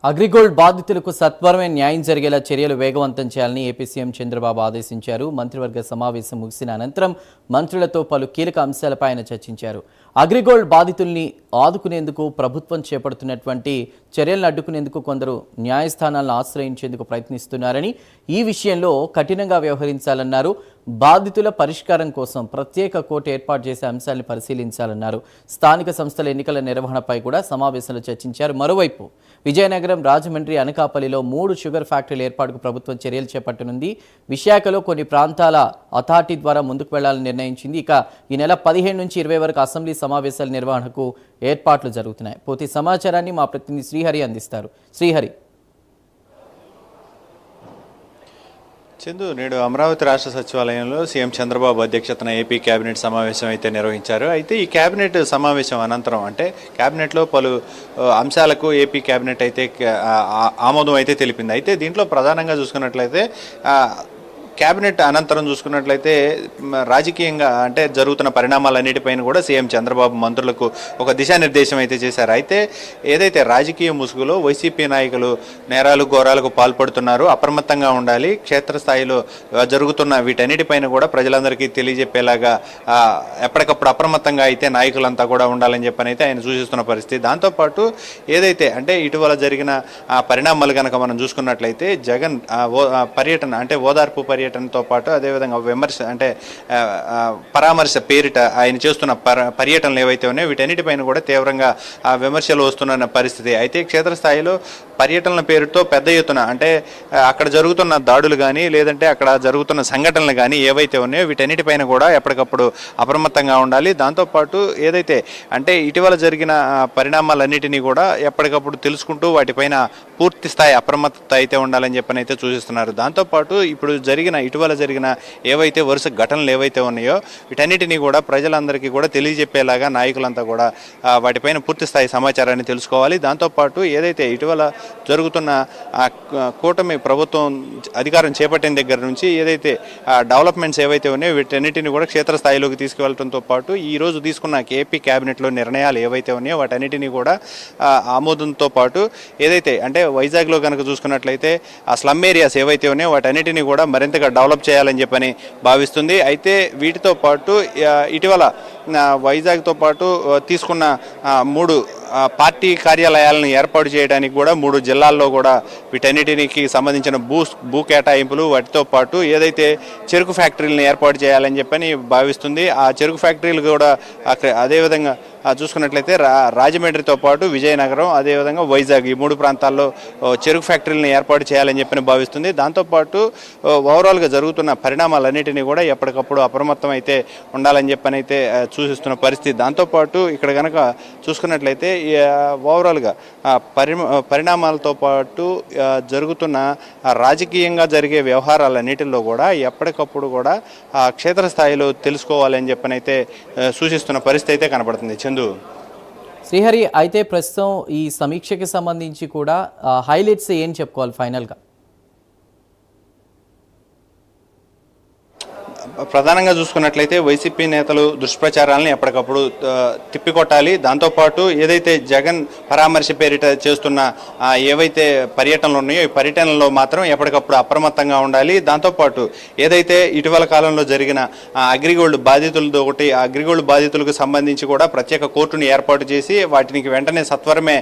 అగ్రిగోల్డ్ బాధితులకు సత్వరమే న్యాయం జరిగేలా చర్యలు వేగవంతం చేయాలని ఏపీ సీఎం చంద్రబాబు ఆదేశించారు. మంత్రివర్గ సమావేశం ముగిసిన అనంతరం మంత్రులతో పలు కీలక అంశాలపై ఆయన చర్చించారు. అగ్రిగోల్డ్ బాధితుల్ని ఆదుకునేందుకు ప్రభుత్వం చేపడుతున్నటువంటి చర్యలను అడ్డుకునేందుకు కొందరు న్యాయస్థానాలను ఆశ్రయించేందుకు ప్రయత్నిస్తున్నారని, ఈ విషయంలో కఠినంగా వ్యవహరించాలన్నారు. బాధితుల పరిష్కారం కోసం ప్రత్యేక కోర్టు ఏర్పాటు చేసే అంశాలను పరిశీలించాలన్నారు. స్థానిక సంస్థల ఎన్నికల నిర్వహణపై కూడా సమావేశంలో చర్చించారు. మరోవైపు విజయనగరం, రాజమండ్రి, అనకాపల్లిలో 3 షుగర్ ఫ్యాక్టరీల ఏర్పాటుకు ప్రభుత్వం చర్యలు చేపట్టనుంది. విశాఖలో కొన్ని ప్రాంతాల అథారిటీ ద్వారా ముందుకు వెళ్లాలని నిర్ణయించింది. ఇక ఈ నెల 15 నుంచి 20 వరకు అసెంబ్లీ సమావేశాల నిర్వహణకు ఏర్పాట్లు జరుగుతున్నాయి. పూర్తి సమాచారాన్ని మా ప్రతినిధి శ్రీహరి అందిస్తారు. శ్రీహరి. చందు, నేడు అమరావతి రాష్ట్ర సచివాలయంలో సీఎం చంద్రబాబు అధ్యక్షతన ఏపీ కేబినెట్ సమావేశం అయితే నిర్వహించారు. అయితే ఈ కేబినెట్ సమావేశం అనంతరం అంటే కేబినెట్లో పలు అంశాలకు ఏపీ కేబినెట్ అయితే ఆమోదం అయితే తెలిపింది. అయితే దీంట్లో ప్రధానంగా చూసుకున్నట్లయితే కేబినెట్ అనంతరం చూసుకున్నట్లయితే రాజకీయంగా అంటే జరుగుతున్న పరిణామాలన్నిటిపైన కూడా సీఎం చంద్రబాబు మంత్రులకు ఒక దిశానిర్దేశం అయితే చేశారు. అయితే ఏదైతే రాజకీయ ముసుగులో వైసీపీ నాయకులు నేరాలు ఘోరాలకు పాల్పడుతున్నారో అప్రమత్తంగా ఉండాలి, క్షేత్రస్థాయిలో జరుగుతున్న వీటన్నిటిపైన కూడా ప్రజలందరికీ తెలియజెప్పేలాగా ఎప్పటికప్పుడు అప్రమత్తంగా అయితే నాయకులంతా కూడా ఉండాలని చెప్పనైతే ఆయన సూచిస్తున్న పరిస్థితి. దాంతోపాటు ఏదైతే అంటే ఇటీవల జరిగిన పరిణామాలు కనుక మనం చూసుకున్నట్లయితే జగన్ పర్యటన అంటే ఓదార్పు పర్యటనతో పాటు అదేవిధంగా విమర్శ అంటే పరామర్శ పేరిట ఆయన చేస్తున్న పర్యటనలు ఏవైతే ఉన్నాయో వీటన్నిటిపైన కూడా తీవ్రంగా విమర్శలు వస్తున్న పరిస్థితి. అయితే క్షేత్రస్థాయిలో పర్యటనల పేరుతో పెద్ద ఎత్తున అంటే అక్కడ జరుగుతున్న దాడులు కానీ లేదంటే అక్కడ జరుగుతున్న సంఘటనలు కానీ ఏవైతే ఉన్నాయో వీటన్నిటిపైన కూడా ఎప్పటికప్పుడు అప్రమత్తంగా ఉండాలి. దాంతోపాటు ఏదైతే అంటే ఇటీవల జరిగిన పరిణామాలన్నిటినీ కూడా ఎప్పటికప్పుడు తెలుసుకుంటూ వాటిపైన పూర్తి స్థాయి అప్రమత్తత అయితే ఉండాలని చెప్పనైతే సూచిస్తున్నారు. దాంతోపాటు ఇప్పుడు ఇటీవల జరిగిన ఏవైతే వరుస ఘటనలు ఏవైతే ఉన్నాయో వీటన్నిటినీ కూడా ప్రజలందరికీ కూడా తెలియజెప్పేలాగా నాయకులంతా కూడా వాటిపైన పూర్తి స్థాయి సమాచారాన్ని తెలుసుకోవాలి. దాంతోపాటు ఏదైతే ఇటీవల జరుగుతున్న కూటమి ప్రభుత్వం అధికారం చేపట్టిన దగ్గర నుంచి ఏదైతే డెవలప్మెంట్స్ ఏవైతే ఉన్నాయో వీటన్నిటిని కూడా క్షేత్రస్థాయిలోకి తీసుకువెళ్ళడంతో పాటు ఈరోజు తీసుకున్న ఏపీ క్యాబినెట్లో నిర్ణయాలు ఏవైతే ఉన్నాయో వాటన్నిటినీ కూడా ఆమోదంతో పాటు ఏదైతే అంటే వైజాగ్లో కనుక చూసుకున్నట్లయితే ఆ స్లమ్ ఏరియాస్ ఏవైతే ఉన్నాయో వాటన్నిటినీ కూడా మరింతగా డెవలప్ చేయాలని చెప్పని భావిస్తుంది. అయితే వీటితో పాటు ఇటీవల వైజాగ్తో పాటు తీసుకున్న 3 పార్టీ కార్యాలయాలను ఏర్పాటు చేయడానికి కూడా 3 జిల్లాల్లో కూడా వీటన్నిటికి సంబంధించిన భూ కేటాయింపులు వాటితో పాటు ఏదైతే చెరుకు ఫ్యాక్టరీలను ఏర్పాటు చేయాలని చెప్పని భావిస్తుంది. ఆ చెరుకు ఫ్యాక్టరీలు కూడా అదేవిధంగా చూసుకున్నట్లయితే రాజమండ్రితో పాటు విజయనగరం అదేవిధంగా వైజాగ్ ఈ 3 ప్రాంతాల్లో చెరుకు ఫ్యాక్టరీలను ఏర్పాటు చేయాలని చెప్పని భావిస్తుంది. దాంతోపాటు ఓవరాల్గా జరుగుతున్న పరిణామాలన్నిటినీ కూడా ఎప్పటికప్పుడు అప్రమత్తం అయితే ఉండాలని చెప్పని అయితే సూచిస్తున్న పరిస్థితి. దాంతోపాటు ఇక్కడ కనుక చూసుకున్నట్లయితే ఓవరాల్గా పరిణామాలతో పాటు జరుగుతున్న రాజకీయంగా జరిగే వ్యవహారాలన్నిటిలో కూడా ఎప్పటికప్పుడు కూడా క్షేత్రస్థాయిలో తెలుసుకోవాలని చెప్పనైతే సూచిస్తున్న పరిస్థితి అయితే కనబడుతుంది. చందు. శ్రీహరి, అయితే ప్రస్తుతం ఈ సమీక్షకి సంబంధించి కూడా హైలైట్స్ ఏం చెప్పుకోవాలి ఫైనల్గా? ప్రధానంగా చూసుకున్నట్లయితే వైసీపీ నేతలు దుష్ప్రచారాలను ఎప్పటికప్పుడు తిప్పికొట్టాలి. దాంతోపాటు ఏదైతే జగన్ పరామర్శ పేరిట చేస్తున్న ఏవైతే పర్యటనలు ఉన్నాయో ఈ పర్యటనలో మాత్రం ఎప్పటికప్పుడు అప్రమత్తంగా ఉండాలి. దాంతోపాటు ఏదైతే ఇటీవల కాలంలో జరిగిన అగ్రిగోల్డ్ అగ్రిగోల్డ్ బాధితులకు సంబంధించి కూడా ప్రత్యేక కోర్టును ఏర్పాటు చేసి వాటికి వెంటనే సత్వరమే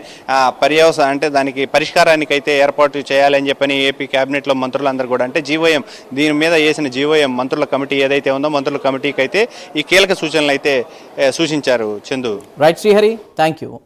అంటే దానికి పరిష్కారానికి అయితే ఏర్పాటు చేయాలని చెప్పని ఏపీ కేబినెట్లో మంత్రులందరూ కూడా అంటే జీవోఎం దీని మీద వేసిన జీవోఎం మంత్రుల కమిటీ ఏదైతే ఉందో మంత్రుల కమిటీకి అయితే ఈ కీలక సూచనలు అయితే సూచించారు. Chandu. Right Srihari, thank you.